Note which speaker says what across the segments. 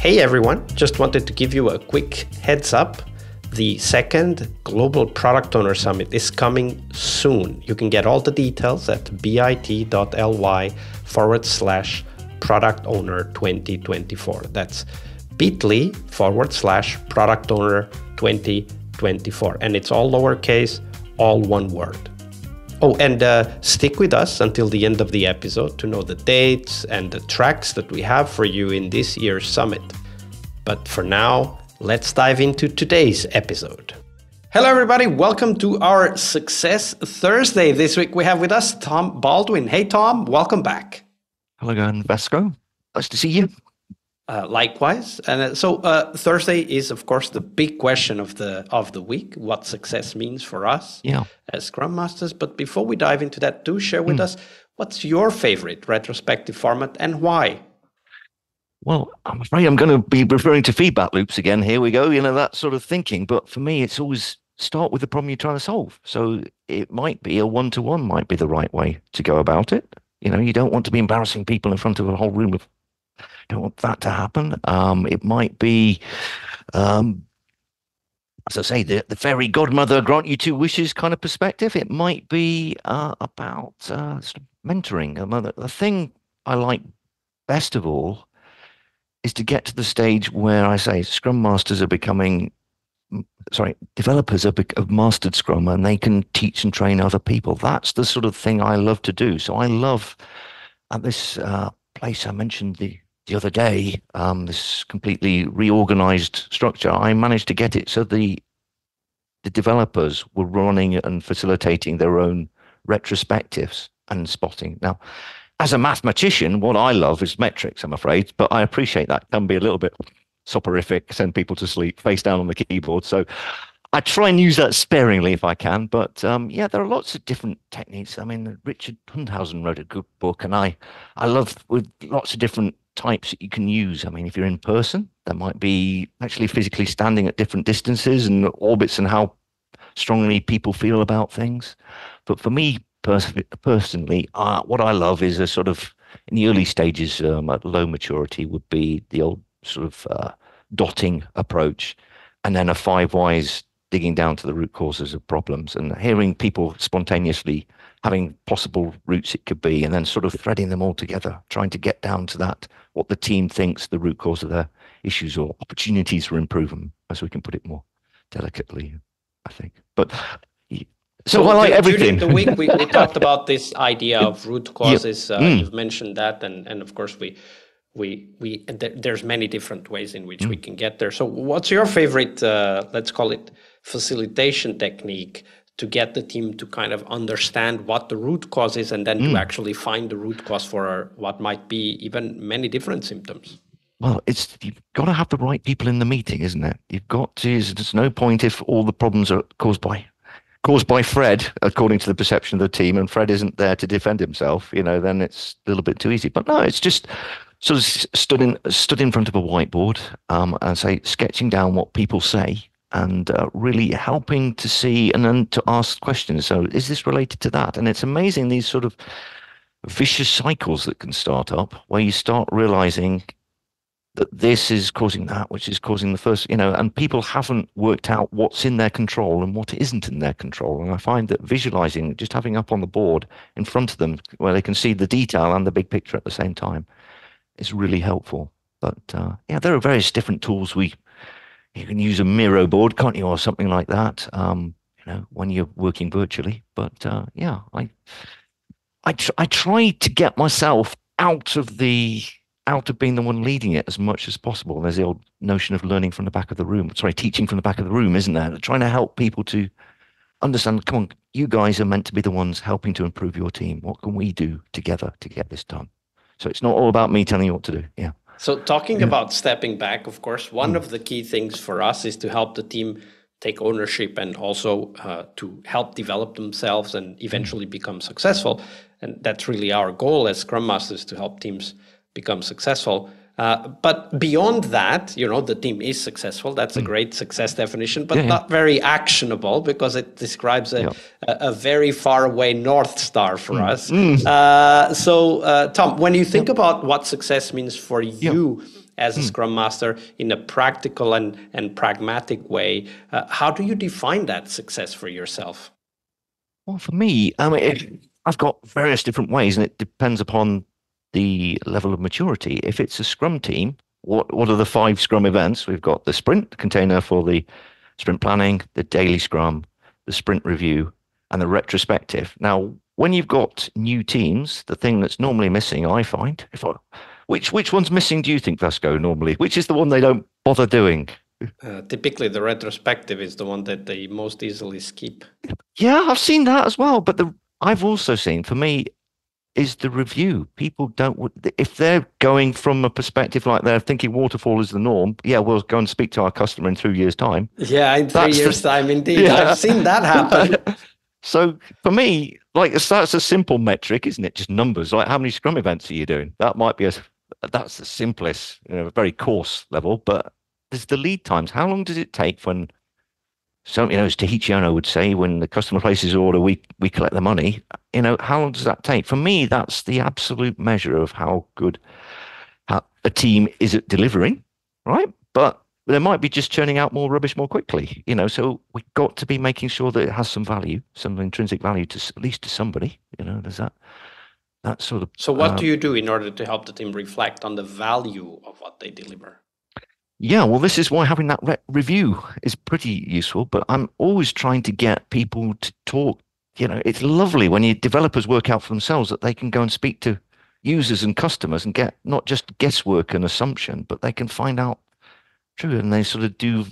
Speaker 1: Hey everyone, just wanted to give you a quick heads up. The second Global Product Owner Summit is coming soon. You can get all the details at bit.ly/Product Owner 2024. That's bit.ly/Product Owner 2024. And it's all lowercase, all one word. Oh, and stick with us until the end of the episode to know the dates and the tracks that we have for you in this year's summit. But for now, let's dive into today's episode. Hello, everybody. Welcome to our Success Thursday. This week we have with us Tom Baldwin. Hey, Tom, welcome back.
Speaker 2: Hello again, Vasco. Nice to see you.
Speaker 1: Likewise. And so Thursday is, of course, the big question of the week, what success means for us as Scrum Masters. But before we dive into that, do share with us, what's your favorite retrospective format and why?
Speaker 2: Well, I'm afraid I'm going to be referring to feedback loops again. Here we go, that sort of thinking. But for me, it's always start with the problem you're trying to solve. So it might be a one-to-one might be the right way to go about it. You don't want to be embarrassing people in front of a whole room of, don't want that to happen. It might be, as I say, the fairy godmother grant you two wishes kind of perspective. It might be about sort of mentoring. The thing I like best of all is to get to the stage where I say Scrum Masters are developers have mastered Scrum and they can teach and train other people. That's the sort of thing I love to do. So I love at this place I mentioned the other day, this completely reorganized structure, I managed to get it so the developers were running and facilitating their own retrospectives and spotting. Now, as a mathematician, what I love is metrics, I'm afraid, but I appreciate that can be a little bit soporific, send people to sleep, face down on the keyboard. So I try and use that sparingly if I can. But there are lots of different techniques. I mean, Richard Hundhausen wrote a good book, and I love with lots of different types that you can use. I mean, if you're in person, that might be actually physically standing at different distances and orbits and how strongly people feel about things. But for me, personally, what I love is a sort of, in the early stages at low maturity would be the old sort of dotting approach, and then a 5 whys digging down to the root causes of problems and hearing people spontaneously having possible routes it could be, and then sort of threading them all together, trying to get down to that, what the team thinks the root cause of their issues or opportunities for improvement, as we can put it more delicately, I think. But so I like everything.
Speaker 1: During the week, we talked about this idea of root causes. You've mentioned that, and of course there's many different ways in which we can get there. So what's your favorite, let's call it facilitation technique, to get the team to kind of understand what the root cause is and then to actually find the root cause for what might be even many different symptoms?
Speaker 2: Well, you've got to have the right people in the meeting, isn't it? You've got to, there's no point if all the problems are caused by Fred, according to the perception of the team, and Fred isn't there to defend himself, then it's a little bit too easy. But no, it's just sort of stood in front of a whiteboard and sketching down what people say and really helping to see and then to ask questions. So is this related to that? And it's amazing, these sort of vicious cycles that can start up where you start realizing that this is causing that, which is causing the first, and people haven't worked out what's in their control and what isn't in their control. And I find that visualizing, just having up on the board in front of them where they can see the detail and the big picture at the same time is really helpful. But there are various different tools. You can use a Miro board, can't you, or something like that, when you're working virtually. But I try to get myself out of being the one leading it as much as possible. There's the old notion of teaching from the back of the room, isn't there? Trying to help people to understand, come on, you guys are meant to be the ones helping to improve your team. What can we do together to get this done? So it's not all about me telling you what to do. Yeah.
Speaker 1: So talking about stepping back, of course, one of the key things for us is to help the team take ownership and also to help develop themselves and eventually become successful. And that's really our goal as Scrum Masters, to help teams become successful. But beyond that, the team is successful. That's a great success definition, but not very actionable because it describes a very far away North Star for us. So, Tom, when you think about what success means for you as a Scrum Master in a practical and pragmatic way. How do you define that success for yourself?
Speaker 2: Well, for me, I mean, I've got various different ways, and it depends upon the level of maturity. If it's a Scrum team, what are the 5 Scrum events? We've got the sprint container for the sprint planning, the daily Scrum, the sprint review, and the retrospective. Now, when you've got new teams, the thing that's normally missing, I find, which one's missing, do you think, Vasco, normally? Which is the one they don't bother doing?
Speaker 1: Typically, the retrospective is the one that they most easily skip.
Speaker 2: Yeah, I've seen that as well. But I've also seen, for me, is the review. People don't, if they're going from a perspective like they're thinking waterfall is the norm, yeah, we'll go and speak to our customer in 3 years' time.
Speaker 1: Yeah, in 3 years' time, indeed. Yeah. I've seen that happen.
Speaker 2: So for me, like that's a simple metric, isn't it? Just numbers. Like how many Scrum events are you doing? That might be that's the simplest, very coarse level. But there's the lead times. How long does it take when as Tahichiano would say, when the customer places an order, we collect the money. How long does that take? For me, that's the absolute measure of how good a team is at delivering, right? But there might be just churning out more rubbish more quickly, so we've got to be making sure that it has some value, some intrinsic value at least to somebody, there's that sort of.
Speaker 1: So what do you do in order to help the team reflect on the value of what they deliver?
Speaker 2: Yeah, well, this is why having that review is pretty useful, but I'm always trying to get people to talk. It's lovely when your developers work out for themselves that they can go and speak to users and customers and get not just guesswork and assumption, but they can find out true, and they sort of do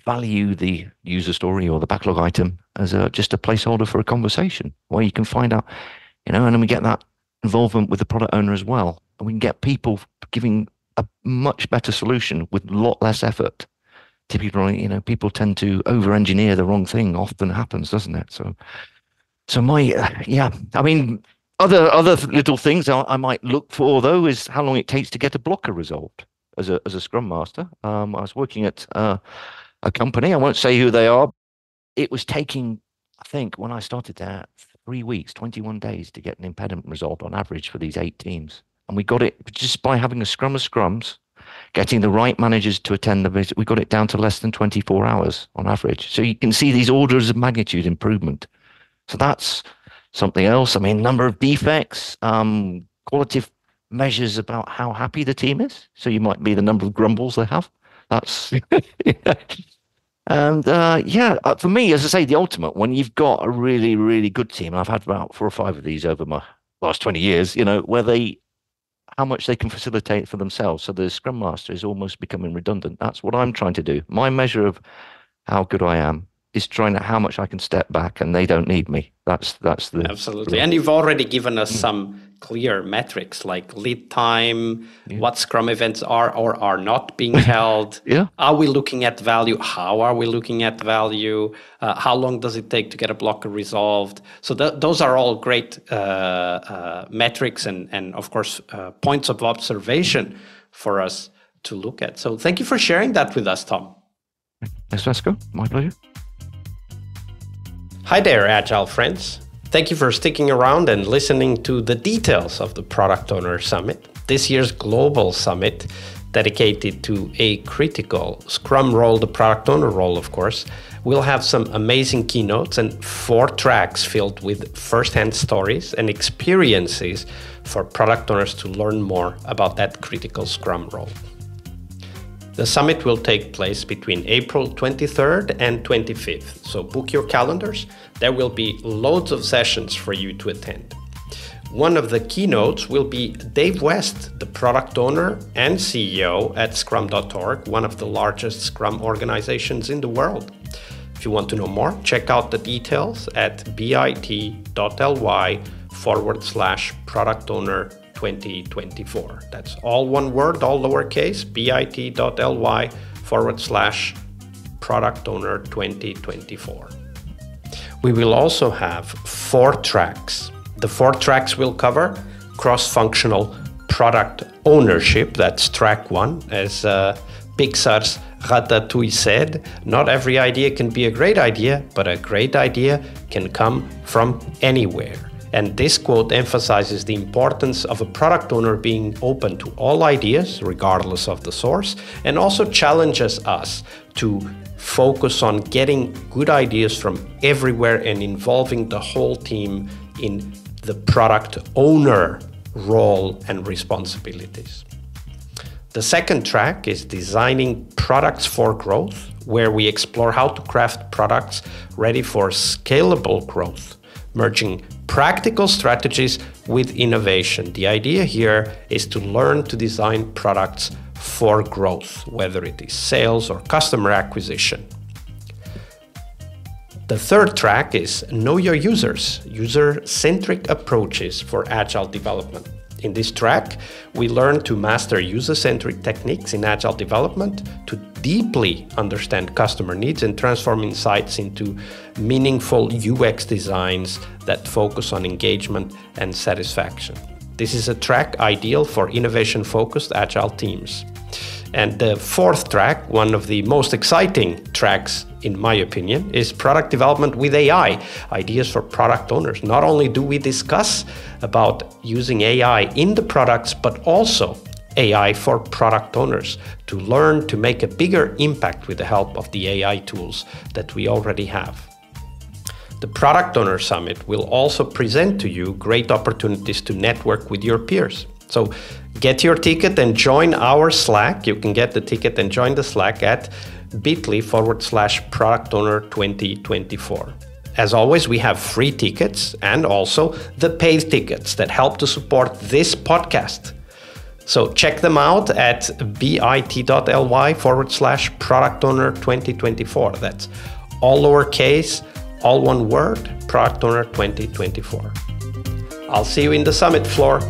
Speaker 2: value the user story or the backlog item as just a placeholder for a conversation where you can find out, and then we get that involvement with the product owner as well, and we can get people giving a much better solution with a lot less effort. Typically, people tend to over-engineer the wrong thing. Often happens, doesn't it? So my I mean, other little things I might look for though is how long it takes to get a blocker resolved as a Scrum Master. I was working at a company. I won't say who they are. It was taking, I think, when I started there, 3 weeks, 21 days to get an impediment resolved on average for these 8 teams. And we got it just by having a scrum of scrums, getting the right managers to attend the visit. We got it down to less than 24 hours on average. So you can see these orders of magnitude improvement. So that's something else. I mean, number of defects, qualitative measures about how happy the team is. So you might be the number of grumbles they have. That's and for me, as I say, the ultimate, when you've got a really, really good team, and I've had about 4 or 5 of these over my last 20 years, where how much they can facilitate for themselves. So the Scrum Master is almost becoming redundant. That's what I'm trying to do. My measure of how good I am is trying to how much I can step back and they don't need me. That's the
Speaker 1: absolutely. And you've already given us some clear metrics like lead time, what Scrum events are or are not being held. Are we looking at value? How are we looking at value? How long does it take to get a blocker resolved? So those are all great metrics and of course, points of observation for us to look at. So thank you for sharing that with us, Tom.
Speaker 2: Thanks, Vasco. My pleasure.
Speaker 1: Hi there, Agile friends. Thank you for sticking around and listening to the details of the Product Owner Summit, this year's global summit dedicated to a critical Scrum role, the Product Owner role, of course. We'll have some amazing keynotes and 4 tracks filled with first-hand stories and experiences for product owners to learn more about that critical Scrum role. The summit will take place between April 23rd and 25th, so book your calendars. There will be loads of sessions for you to attend. One of the keynotes will be Dave West, the product owner and CEO at Scrum.org, one of the largest Scrum organizations in the world. If you want to know more, check out the details at bit.ly/product owner 2024. That's all one word, all lowercase, bit.ly/product owner 2024. We will also have 4 tracks. The 4 tracks will cover cross-functional product ownership. That's track 1. As Pixar's Ratatouille said, not every idea can be a great idea, but a great idea can come from anywhere. And this quote emphasizes the importance of a product owner being open to all ideas, regardless of the source, and also challenges us to focus on getting good ideas from everywhere and involving the whole team in the product owner role and responsibilities. The second track is designing products for growth, where we explore how to craft products ready for scalable growth, merging practical strategies with innovation. The idea here is to learn to design products for growth, whether it is sales or customer acquisition. The third track is know your users, user-centric approaches for agile development. In this track, we learn to master user-centric techniques in agile development, to deeply understand customer needs and transform insights into meaningful UX designs that focus on engagement and satisfaction. This is a track ideal for innovation-focused agile teams. And the fourth track, one of the most exciting tracks in my opinion, is product development with AI, ideas for product owners. Not only do we discuss about using AI in the products, but also AI for product owners to learn to make a bigger impact with the help of the AI tools that we already have. The Product Owner Summit will also present to you great opportunities to network with your peers. So get your ticket and join our Slack. You can get the ticket and join the Slack at bit.ly/Product Owner 2024. As always, we have free tickets and also the paid tickets that help to support this podcast. So check them out at bit.ly/Product Owner 2024. That's all lowercase, all one word, Product Owner 2024. I'll see you in the summit floor.